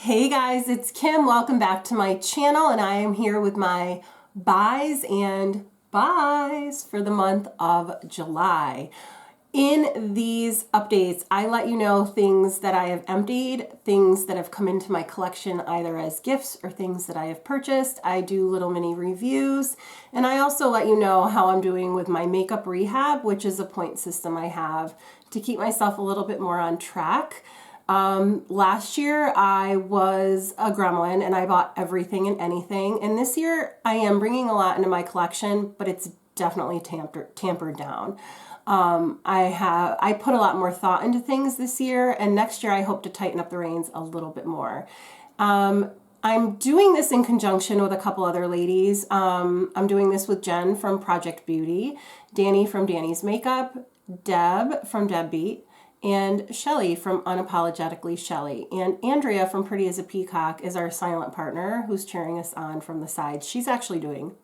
Hey guys, it's Kim. Welcome back to my channel, and I am here with my buys and buys for the month of July. In these updates, I let you know things that I have emptied, things that have come into my collection either as gifts or things that I have purchased. I do little mini reviews, and I also let you know how I'm doing with my makeup rehab, which is a point system I have to keep myself a little bit more on track. Last year I was a gremlin and I bought everything and anything. And this year I am bringing a lot into my collection, but it's definitely tampered down. I put a lot more thought into things this year, and next year I hope to tighten up the reins a little bit more. I'm doing this in conjunction with a couple other ladies. I'm doing this with Jen from Project Beauty, Danny from Danny's Makeup, Deb from Deb Beat, and Shelly from Unapologetically Shelly. And Andrea from Pretty as a Peacock is our silent partner who's cheering us on from the sides. She's actually doing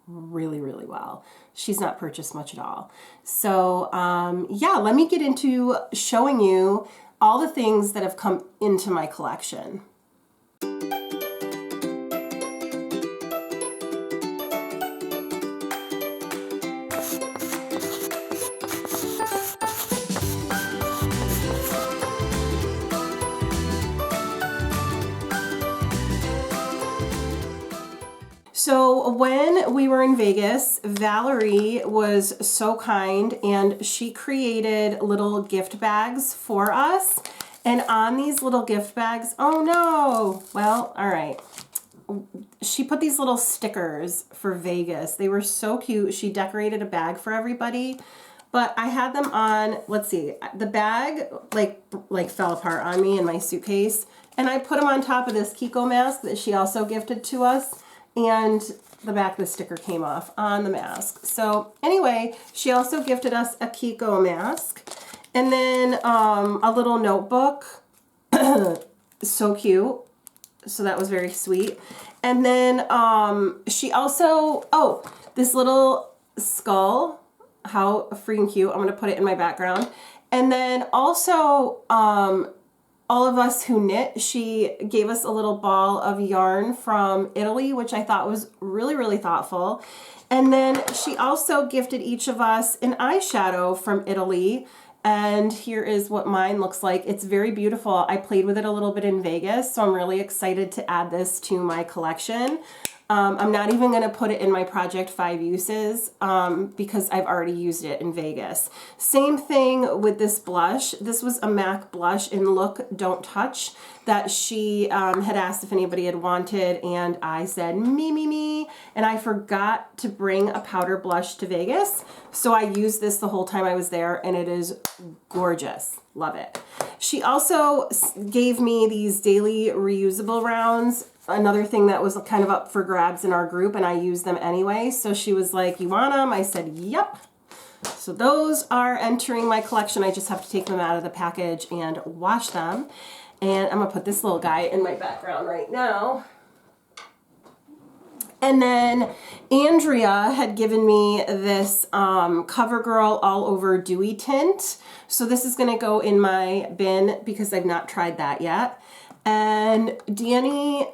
really, really well. She's not purchased much at all. So yeah, let me get into showing you all the things that have come into my collection. So when we were in Vegas, Valerie was so kind and she created little gift bags for us. And on these little gift bags, oh no, well, all right. She put these little stickers for Vegas. They were so cute. She decorated a bag for everybody. But I had them on, let's see, the bag like fell apart on me in my suitcase. And I put them on top of this Kiko mask that she also gifted to us. And the back of the sticker came off on the mask. So anyway, she also gifted us a Kiko mask. And then a little notebook. So cute. So that was very sweet. And then she also, this little skull. How freaking cute. I'm going to put it in my background. And then also, all of us who knit, she gave us a little ball of yarn from Italy, which I thought was really, really thoughtful. And then she also gifted each of us an eyeshadow from Italy. And here is what mine looks like. It's very beautiful. I played with it a little bit in Vegas, so I'm really excited to add this to my collection. I'm not even going to put it in my Project 5 uses because I've already used it in Vegas. Same thing with this blush. This was a MAC blush in Look, Don't Touch that she had asked if anybody had wanted, and I said, me. And I forgot to bring a powder blush to Vegas, so I used this the whole time I was there, and it is gorgeous. Love it. She also gave me these daily reusable rounds. Another thing that was kind of up for grabs in our group, and I used them anyway. So she was like, you want them? I said, yep. So those are entering my collection. I just have to take them out of the package and wash them. And I'm gonna put this little guy in my background right now. And then Andrea had given me this CoverGirl All Over Dewy Tint. So this is gonna go in my bin because I've not tried that yet. And Danny,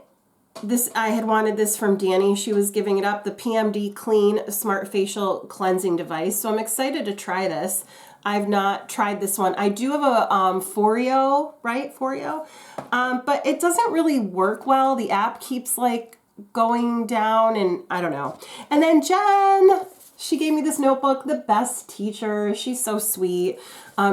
I had wanted this from Danny. She was giving it up, the PMD Clean Smart Facial Cleansing Device. So I'm excited to try this. I've not tried this one. I do have a Foreo, right? Foreo. But it doesn't really work well. The app keeps like going down and I don't know. And then Jen, she gave me this notebook, The Best Teacher. She's so sweet.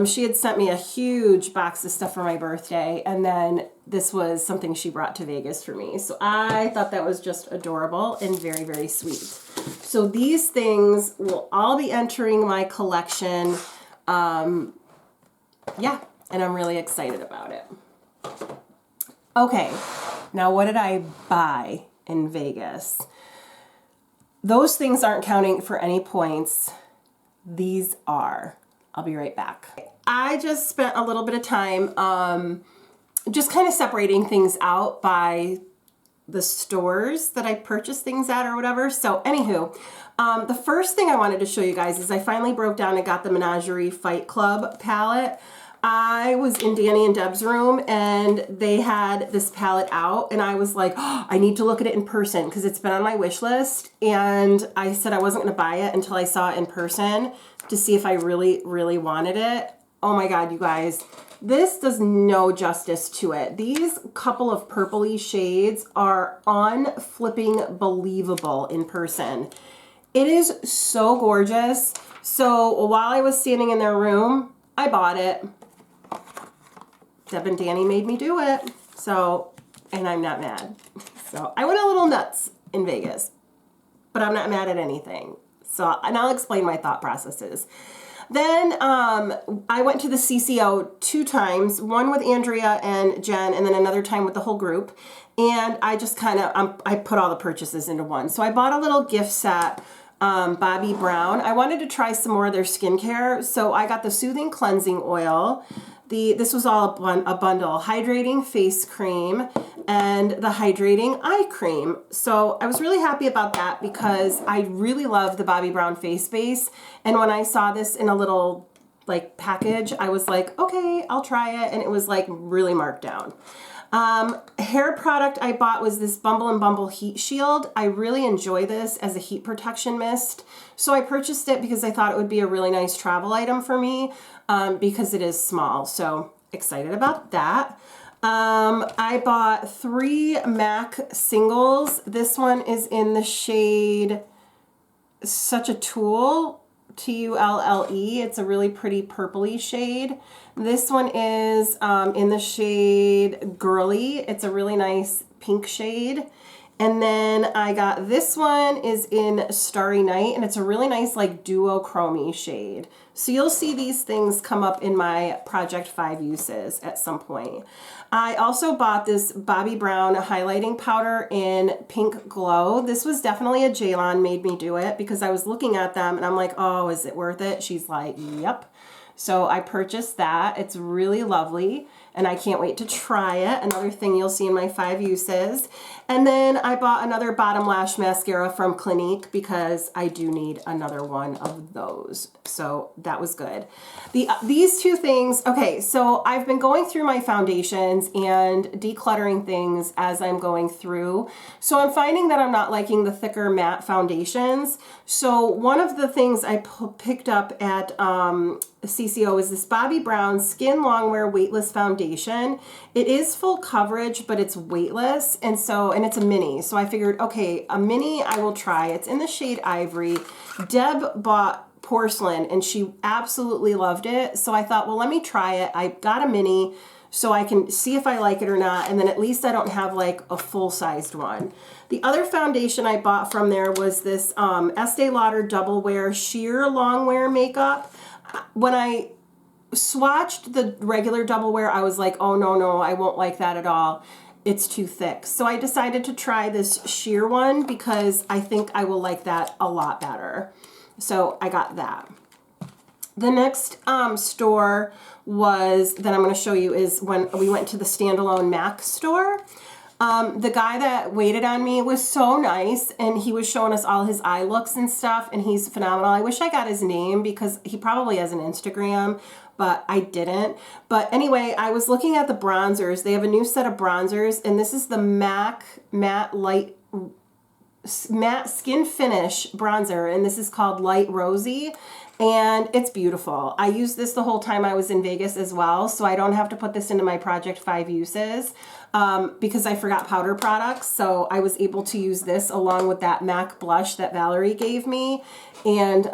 She had sent me a huge box of stuff for my birthday, and then this was something she brought to Vegas for me. So I thought that was just adorable and very, very sweet. So these things will all be entering my collection. Yeah, and I'm really excited about it. Okay, now what did I buy in Vegas? Those things aren't counting for any points. These are. I'll be right back. I just spent a little bit of time just kind of separating things out by the stores that I purchased things at or whatever. So anywho, the first thing I wanted to show you guys is I finally broke down and got the Menagerie Fight Club palette. I was in Danny and Deb's room and they had this palette out and I was like, oh, I need to look at it in person because it's been on my wish list. And I said I wasn't going to buy it until I saw it in person to see if I really, really wanted it. Oh my God, you guys, this does no justice to it. These couple of purpley shades are unflipping believable in person. It is so gorgeous. So while I was standing in their room, I bought it. Deb and Danny made me do it. So, and I'm not mad. So I went a little nuts in Vegas, but I'm not mad at anything. So, and I'll explain my thought processes. Then I went to the CCO 2 times, one with Andrea and Jen, and then another time with the whole group. And I just kind of, I put all the purchases into one. So I bought a little gift set, Bobbi Brown. I wanted to try some more of their skincare. So I got the Soothing Cleansing Oil. This was all a bundle, hydrating face cream and the hydrating eye cream. So I was really happy about that because I really love the Bobbi Brown face base. And when I saw this in a little like package, I was like, okay, I'll try it. And it was like really marked down. Hair product I bought was this Bumble & Bumble Heat Shield. I really enjoy this as a heat protection mist. So I purchased it because I thought it would be a really nice travel item for me because it is small. So excited about that. I bought 3 MAC singles. This one is in the shade Such a Tool. Tulle. It's a really pretty purpley shade. This one is in the shade Girly. It's a really nice pink shade. And then I got this one is in Starry Night, and it's a really nice like duochrome shade. So you'll see these things come up in my Project 5 uses at some point. I also bought this Bobbi Brown highlighting powder in Pink Glow. This was definitely a Jaylon made me do it because I was looking at them and I'm like, oh, is it worth it? She's like, yep. So I purchased that. It's really lovely and I can't wait to try it. Another thing you'll see in my 5 uses. And then I bought another bottom lash mascara from Clinique because I do need another one of those. So that was good. These 2 things, okay, so I've been going through my foundations and decluttering things as I'm going through. So I'm finding that I'm not liking the thicker matte foundations. So one of the things I picked up at CCO is this Bobbi Brown Skin Longwear Weightless Foundation. It is full coverage, but it's weightless, and it's a mini. So I figured, okay, a mini I will try. It's in the shade Ivory. Deb bought Porcelain, and she absolutely loved it. So I thought, well, let me try it. I got a mini so I can see if I like it or not, and then at least I don't have like a full-sized one. The other foundation I bought from there was this Estee Lauder Double Wear Sheer Longwear Makeup. When I swatched the regular Double Wear, I was like, oh, no, I won't like that at all. It's too thick. So I decided to try this sheer one because I think I will like that a lot better. So I got that. The next store that I'm going to show you is when we went to the standalone MAC store. The guy that waited on me was so nice, and he was showing us all his eye looks and stuff, and he's phenomenal. I wish I got his name because he probably has an Instagram, but I didn't. But anyway, I was looking at the bronzers. They have a new set of bronzers, and this is the MAC Matte Skin Finish bronzer, and this is called Light Rosy. And it's beautiful. I used this the whole time I was in Vegas as well, so I don't have to put this into my Project 5 uses because I forgot powder products. So I was able to use this along with that MAC blush that Valerie gave me. And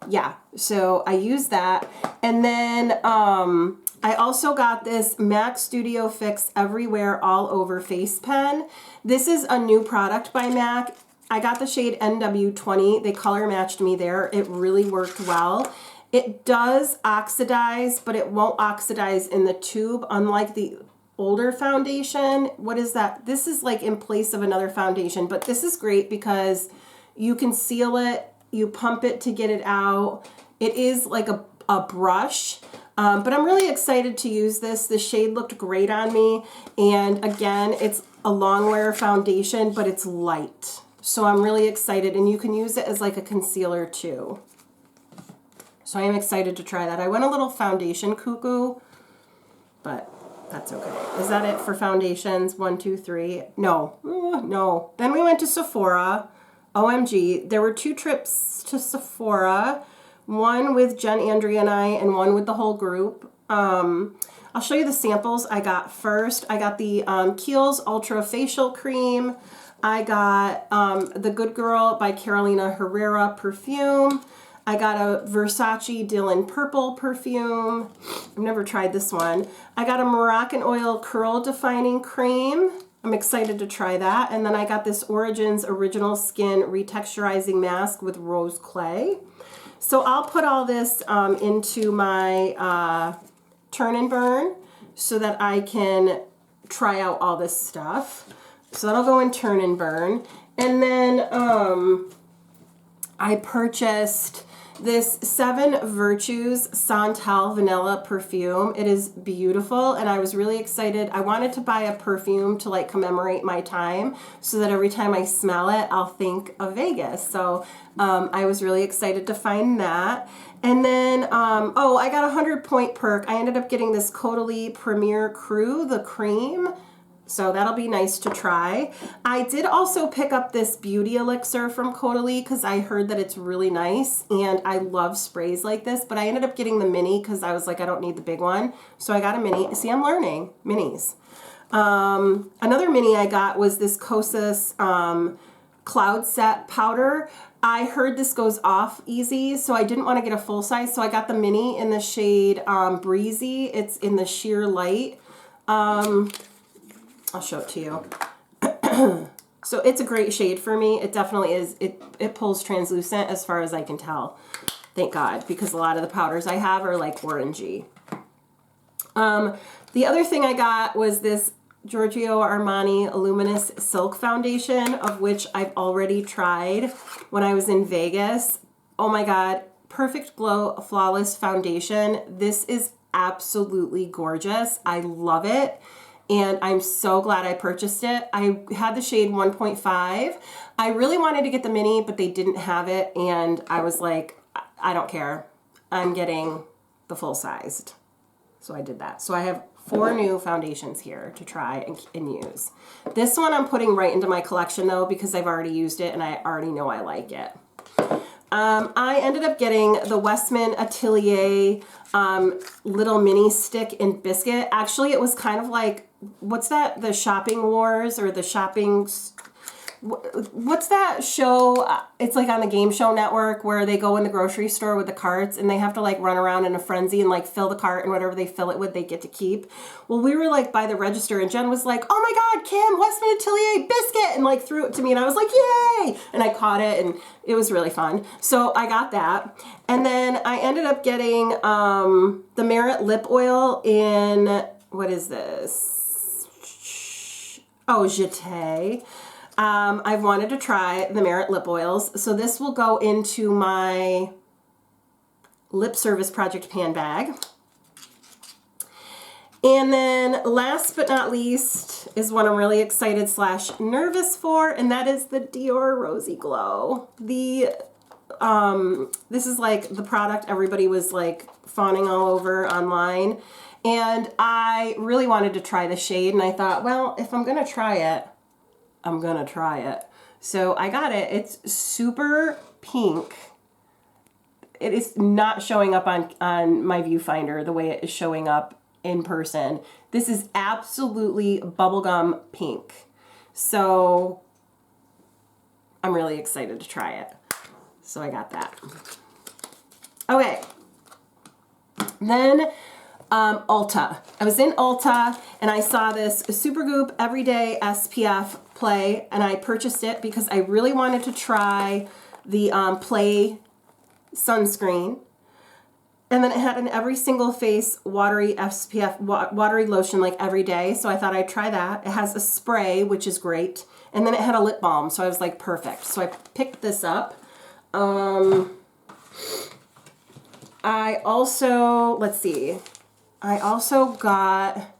yeah, so I used that. And then I also got this MAC Studio Fix Everywhere All Over Face Pen. This is a new product by MAC. I got the shade NW20. They color matched me there. It really worked well. It does oxidize, but it won't oxidize in the tube, unlike the older foundation. What is that? This is like in place of another foundation, but this is great because you can seal it, you pump it to get it out. It is like a brush, but I'm really excited to use this. The shade looked great on me, and again, it's a long wear foundation, but it's light. So I'm really excited, and you can use it as like a concealer too. So I am excited to try that. I went a little foundation cuckoo, but that's okay. Is that it for foundations? 1, 2, 3. No. No. Then we went to Sephora. OMG. There were 2 trips to Sephora. One with Jen, Andrea, and I, and one with the whole group. I'll show you the samples I got first. I got the Kiehl's Ultra Facial Cream. I got the Good Girl by Carolina Herrera perfume. I got a Versace Dylan Purple perfume. I've never tried this one. I got a Moroccan Oil Curl Defining Cream. I'm excited to try that. And then I got this Origins Original Skin Retexturizing Mask with Rose Clay. So I'll put all this into my turn and burn so that I can try out all this stuff. So that'll go in turn and burn. And then I purchased this 7 Virtues Santal Vanilla perfume. It is beautiful, and I was really excited. I wanted to buy a perfume to like commemorate my time so that every time I smell it, I'll think of Vegas. So I was really excited to find that. And then, oh, I got a 100-point perk. I ended up getting this Caudalie Premier Cru, the cream. So that'll be nice to try. I did also pick up this beauty elixir from Caudalie because I heard that it's really nice, and I love sprays like this, but I ended up getting the mini because I was like, I don't need the big one. So I got a mini. See, I'm learning minis. Another mini I got was this Kosas Cloud Set powder. I heard this goes off easy, so I didn't want to get a full size, so I got the mini in the shade Breezy. It's in the sheer light. I'll show it to you. So it's a great shade for me. It definitely is. It pulls translucent as far as I can tell. Thank God, because a lot of the powders I have are like orangey. The other thing I got was this Giorgio Armani Luminous Silk Foundation, of which I've already tried when I was in Vegas. Oh my God, Perfect Glow Flawless Foundation. This is absolutely gorgeous. I love it. And I'm so glad I purchased it. I had the shade 1.5. I really wanted to get the mini, but they didn't have it. And I was like, I don't care. I'm getting the full-sized. So I did that. So I have 4 new foundations here to try and use. This one I'm putting right into my collection, though, because I've already used it and I already know I like it. I ended up getting the Westman Atelier little mini stick in biscuit. Actually, it was kind of like, what's that? The Shopping Wars or the Shopping... What's that show? It's like on the Game Show Network where they go in the grocery store with the carts and they have to like run around in a frenzy and like fill the cart, and whatever they fill it with, they get to keep. Well, we were like by the register and Jen was like, oh my God, Kim, Westman Atelier biscuit, and like threw it to me, and I was like, yay! And I caught it and it was really fun. So I got that. And then I ended up getting the Merit lip oil in, what is this? Oh, Jeté. I've wanted to try the Merit lip oils. So this will go into my Lip Service Project pan bag. And then last but not least is what I'm really excited / nervous for, and that is the Dior Rosy Glow. This is like the product everybody was like fawning all over online. And I really wanted to try the shade, and I thought, well, if I'm going to try it, I'm gonna try it. So I got it. It's super pink. It is not showing up on my viewfinder the way it is showing up in person. This is absolutely bubblegum pink. So I'm really excited to try it. So I got that. Okay. Then Ulta. I was in Ulta and I saw this Supergoop Everyday SPF Play, and I purchased it because I really wanted to try the Play sunscreen. And then it had an every single face watery SPF, watery lotion like every day. So I thought I'd try that. It has a spray, which is great. And then it had a lip balm. So I was like, perfect. So I picked this up. I also, let's see. I also got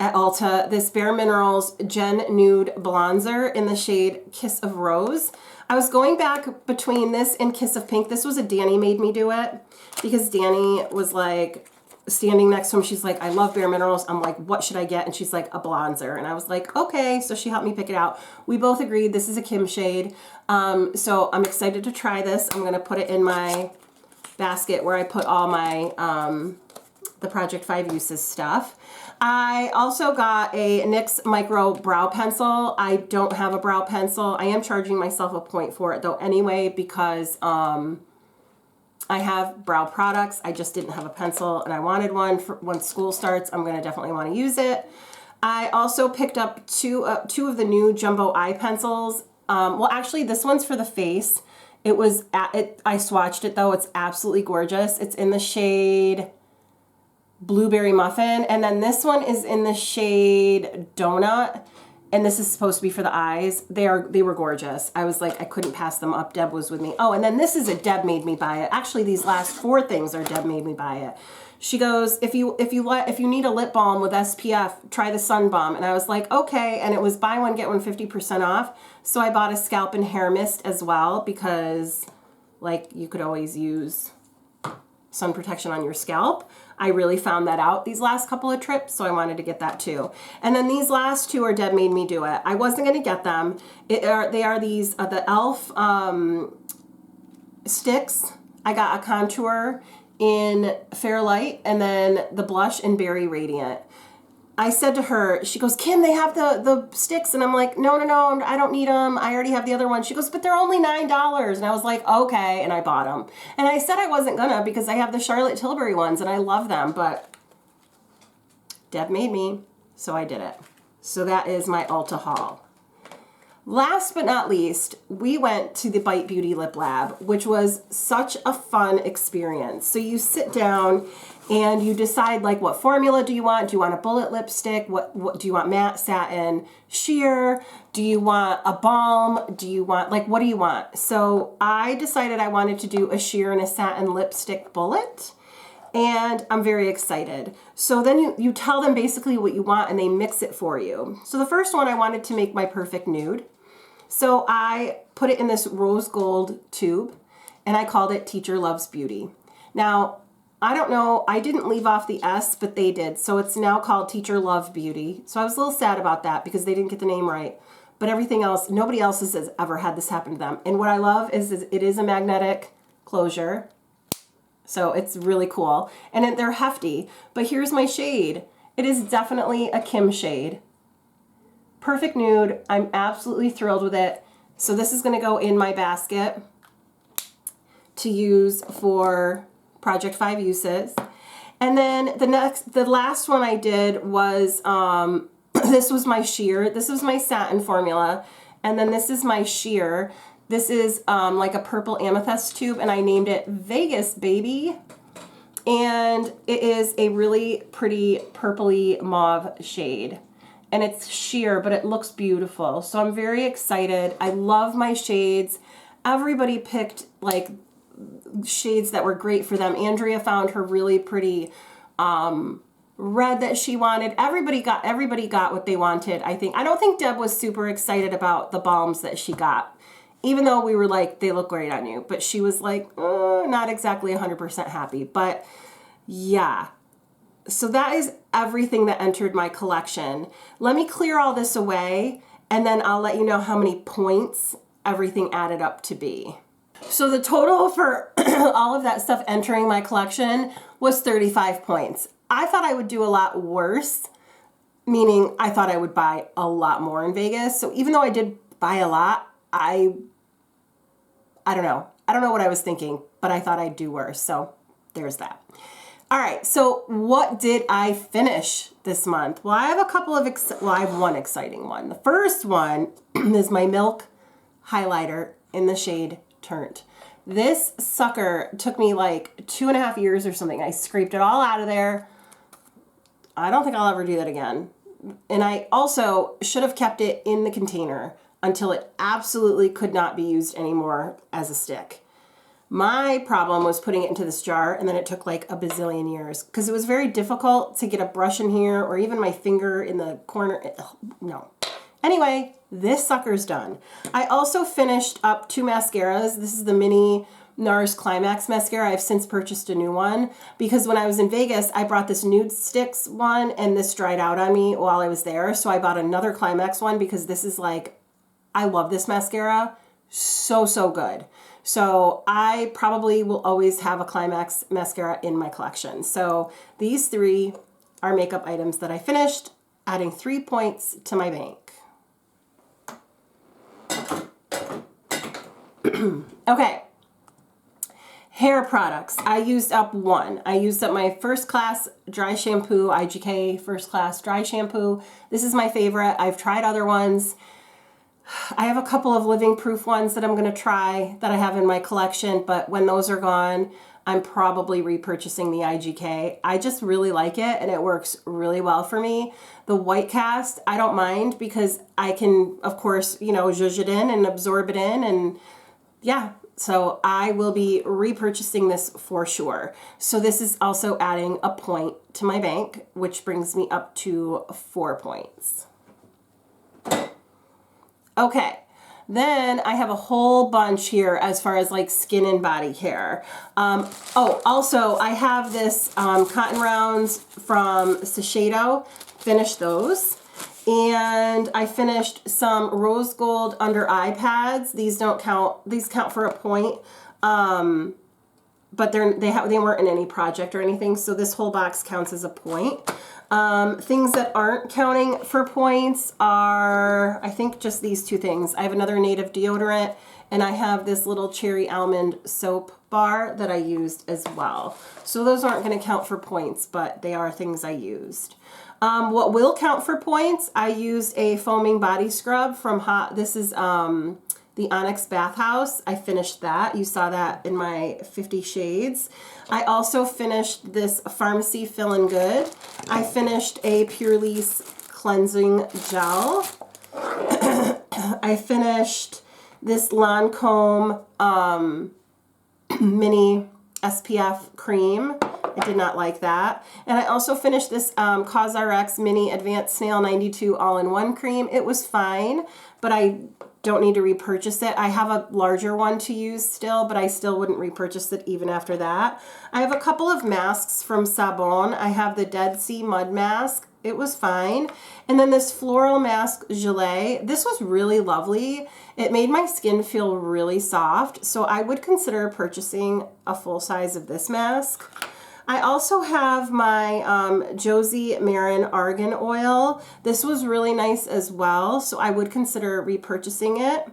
at Ulta, this Bare Minerals Gen Nude Bronzer in the shade Kiss of Rose. I was going back between this and Kiss of Pink. This was a Danny made me do it because Danny was like standing next to him. She's like, I love Bare Minerals. I'm like, what should I get? And she's like, a bronzer. And I was like, okay. So she helped me pick it out. We both agreed this is a Kim shade. So I'm excited to try this. I'm going to put it in my basket where I put all my the Project 5 Uses stuff. I also got a NYX Micro Brow Pencil. I don't have a brow pencil. I am charging myself a point for it though anyway because I have brow products. I just didn't have a pencil and I wanted one for when school starts. I'm going to definitely want to use it. I also picked up two of the new jumbo eye pencils. Well, actually this one's for the face. I swatched it though. It's absolutely gorgeous. It's in the shade Blueberry Muffin, and then this one is in the shade Donut, and this is supposed to be for the eyes. They were gorgeous. I was like, I couldn't pass them up. Deb was with me. Oh, and then this is a Deb made me buy it. Actually, these last 4 things are Deb made me buy it. She goes, if you need a lip balm with SPF, try the Sun Balm. And I was like, okay. And it was buy one get one 50% off. So I bought a scalp and hair mist as well because, like, you could always use sun protection on your scalp. I really found that out these last couple of trips, so I wanted to get that too. And then these last 2 are Deb made me do it. I wasn't going to get them. They are these, the e.l.f. Sticks. I got a contour in Fairlight and then the blush in Berry Radiant. I said to her, she goes, Kim, they have the sticks. And I'm like, no, I don't need them. I already have the other one. She goes, but they're only $9. And I was like, okay. And I bought them. And I said I wasn't gonna because I have the Charlotte Tilbury ones and I love them, but Deb made me, so I did it. So that is my Ulta haul. Last but not least, we went to the Bite Beauty Lip Lab, which was such a fun experience. So you sit down and you decide, like, what formula do you want? Do you want a bullet lipstick? What do you want? Matte, satin, sheer? Do you want a balm? Do you want, like, what do you want? So I decided I wanted to do a sheer and a satin lipstick bullet, and I'm very excited. So then you tell them basically what you want and they mix it for you. So the first one, I wanted to make my perfect nude. So I put it in this rose gold tube and I called it Teacher Loves Beauty. Now, I don't know, I didn't leave off the S, but they did. So it's now called Teacher Love Beauty. So I was a little sad about that because they didn't get the name right. But everything else, nobody else has ever had this happen to them. And what I love is it is a magnetic closure. So it's really cool. And they're hefty. But here's my shade. It is definitely a Kim shade. Perfect nude. I'm absolutely thrilled with it. So this is going to go in my basket to use for Project 5 Uses. And then the last one I did was, this was my sheer. This was my satin formula. And then this is my sheer. This is like a purple amethyst tube, and I named it Vegas Baby. And it is a really pretty purpley mauve shade. And it's sheer, but it looks beautiful. So I'm very excited. I love my shades. Everybody picked like shades that were great for them. Andrea found her really pretty red that she wanted. Everybody got what they wanted, I think. I don't think Deb was super excited about the balms that she got, even though we were like, they look great on you. But she was like, not exactly 100% happy. But yeah. So that is everything that entered my collection. Let me clear all this away, and then I'll let you know how many points everything added up to be. So the total for all of that stuff entering my collection was 35 points. I thought I would do a lot worse, meaning I thought I would buy a lot more in Vegas. So even though I did buy a lot, I don't know. I don't know what I was thinking, but I thought I'd do worse. So there's that. All right, so what did I finish this month? Well, I have a couple of, I have one exciting one. The first one is my Milk highlighter in the shade Turnt. This sucker took me like 2.5 years or something. I scraped it all out of there. I don't think I'll ever do that again. And I also should have kept it in the container until it absolutely could not be used anymore as a stick. My problem was putting it into this jar, and then it took like a bazillion years because it was very difficult to get a brush in here or even my finger in the corner. No. Anyway, this sucker's done. I also finished up 2 mascaras. This is the mini NARS Climax mascara. I've since purchased a new one because when I was in Vegas, I brought this Nude Sticks one and this dried out on me while I was there. So I bought another Climax one because this is like, I love this mascara. So, so good. So I probably will always have a Climax mascara in my collection. So these 3 are makeup items that I finished, adding 3 points to my bank. Okay. Hair products. I used up 1. I used up my First Class dry shampoo, IGK First Class dry shampoo. This is my favorite. I've tried other ones. I have a couple of living proof ones that I'm going to try that I have in my collection, but when those are gone, I'm probably repurchasing the IGK. I just really like it and it works really well for me. The white cast, I don't mind because I can, of course, you know, zhuzh it in and absorb it in, and yeah. So I will be repurchasing this for sure. So this is also adding a point to my bank, which brings me up to 4 points. Okay, then I have a whole bunch here as far as like skin and body care. Oh, also I have this Cotton Rounds from Shiseido. Finished those. And I finished some rose gold under eye pads. These don't count. These count for a point, but they weren't in any project or anything. So this whole box counts as a point. Things that aren't counting for points are, I think, just these 2 things. I have another Native deodorant, and I have this little cherry almond soap bar that I used as well. So those aren't going to count for points, but they are things I used. What will count for points, I used a foaming body scrub from this is the Onyx Bathhouse. I finished that. You saw that in my 50 Shades. I also finished this Pharmacy Feelin' Good. I finished a Purely's Cleansing Gel. I finished this Lancome Mini SPF Cream. I did not like that. And I also finished this CosRx Mini Advanced Snail 92 All-in-One Cream. It was fine, but I don't need to repurchase it. I have a larger one to use still, but I still wouldn't repurchase it even after that. I have a couple of masks from Sabon. I have the Dead Sea Mud Mask. It was fine. And then this Floral Mask Gelée. This was really lovely. It made my skin feel really soft, so I would consider purchasing a full size of this mask. I also have my Josie Marin Argan Oil. This was really nice as well, so I would consider repurchasing it.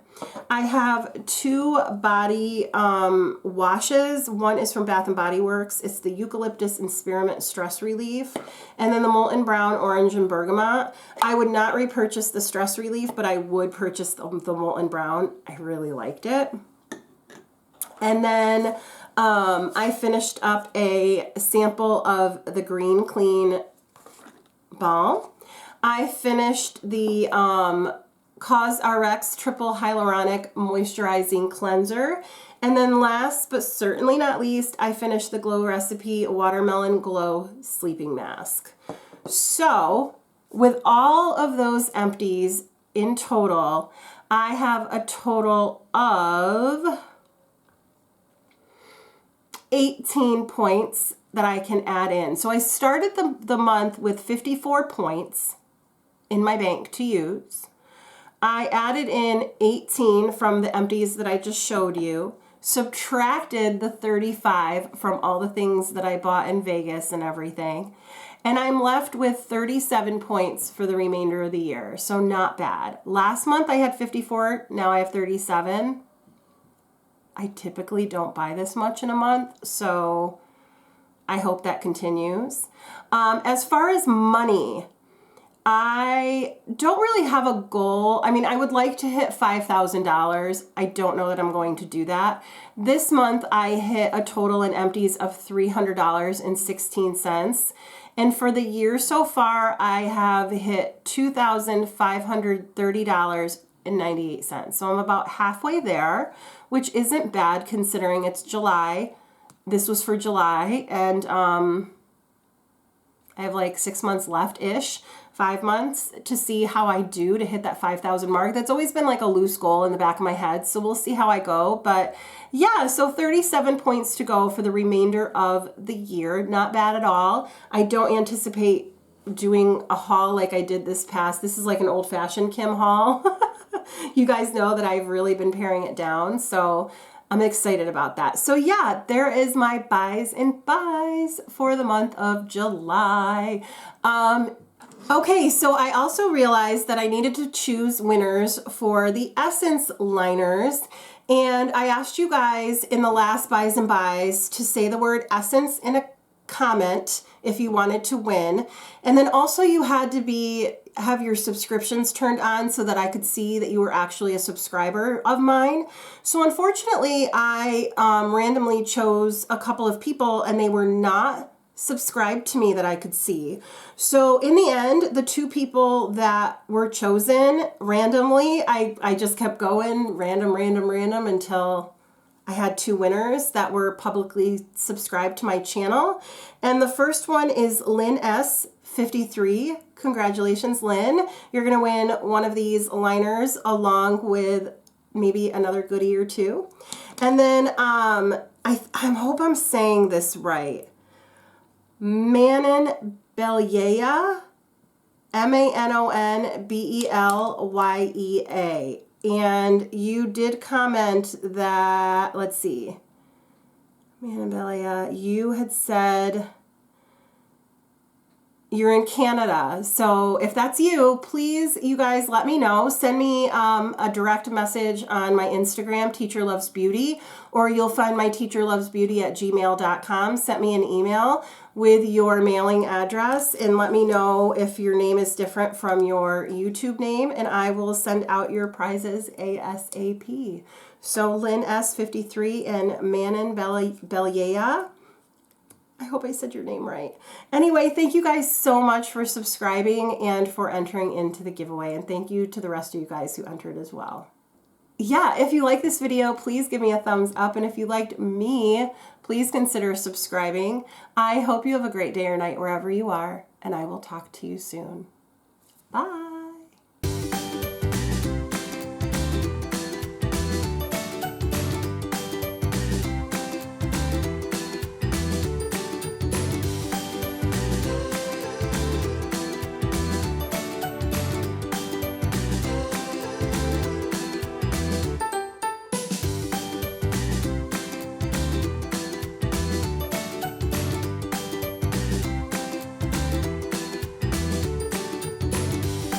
I have 2 body washes. One is from Bath & Body Works. It's the Eucalyptus and Spearmint Stress Relief. And then the Molton Brown Orange and Bergamot. I would not repurchase the Stress Relief, but I would purchase the Molton Brown. I really liked it. And then I finished up a sample of the Green Clean Balm. I finished the CosRx Triple Hyaluronic Moisturizing Cleanser. And then last but certainly not least, I finished the Glow Recipe Watermelon Glow Sleeping Mask. So with all of those empties in total, I have a total of 18 points that I can add in. So I started the month with 54 points in my bank to use. I added in 18 from the empties that I just showed you, subtracted the 35 from all the things that I bought in Vegas and everything, and I'm left with 37 points for the remainder of the year. So not bad. Last month I had 54, now I have 37. I typically don't buy this much in a month, so I hope that continues. As far as money, I don't really have a goal. I mean, I would like to hit $5,000. I don't know that I'm going to do that. This month, I hit a total in empties of $300.16. And for the year so far, I have hit $2,530 $2.98. So I'm about halfway there, which isn't bad considering it's July. This was for July, and I have like 6 months left-ish, 5 months to see how I do to hit that 5,000 mark. That's always been like a loose goal in the back of my head, so we'll see how I go. But yeah, so 37 points to go for the remainder of the year. Not bad at all. I don't anticipate doing a haul like I did this past. This is like an old-fashioned Kim haul. You guys know that I've really been paring it down, so I'm excited about that. So yeah, there is my buys and buys for the month of July. Okay, so I also realized that I needed to choose winners for the Essence liners. And I asked you guys in the last buys and buys to say the word Essence in a comment if you wanted to win. And then also you had to have your subscriptions turned on so that I could see that you were actually a subscriber of mine. So unfortunately, I randomly chose a couple of people and they were not subscribed to me that I could see. So in the end, the 2 people that were chosen randomly, I just kept going random until I had 2 winners that were publicly subscribed to my channel. And the first one is Lynn S53. Congratulations, Lynn. You're going to win one of these liners along with maybe another goodie or 2. And then I hope I'm saying this right. Manon Belyeya, MANONBELYEA. And you did comment that, let's see, Manon Belyeya, you had said you're in Canada. So if that's you, please, you guys let me know. Send me a direct message on my Instagram, Teacher Loves Beauty, or you'll find my teacherlovesbeauty@gmail.com. Send me an email with your mailing address and let me know if your name is different from your YouTube name, and I will send out your prizes ASAP. So Lynn S53 and Manon Belyeya. I hope I said your name right. Anyway, thank you guys so much for subscribing and for entering into the giveaway. And thank you to the rest of you guys who entered as well. Yeah, if you like this video, please give me a thumbs up. And if you liked me, please consider subscribing. I hope you have a great day or night wherever you are. And I will talk to you soon. Bye.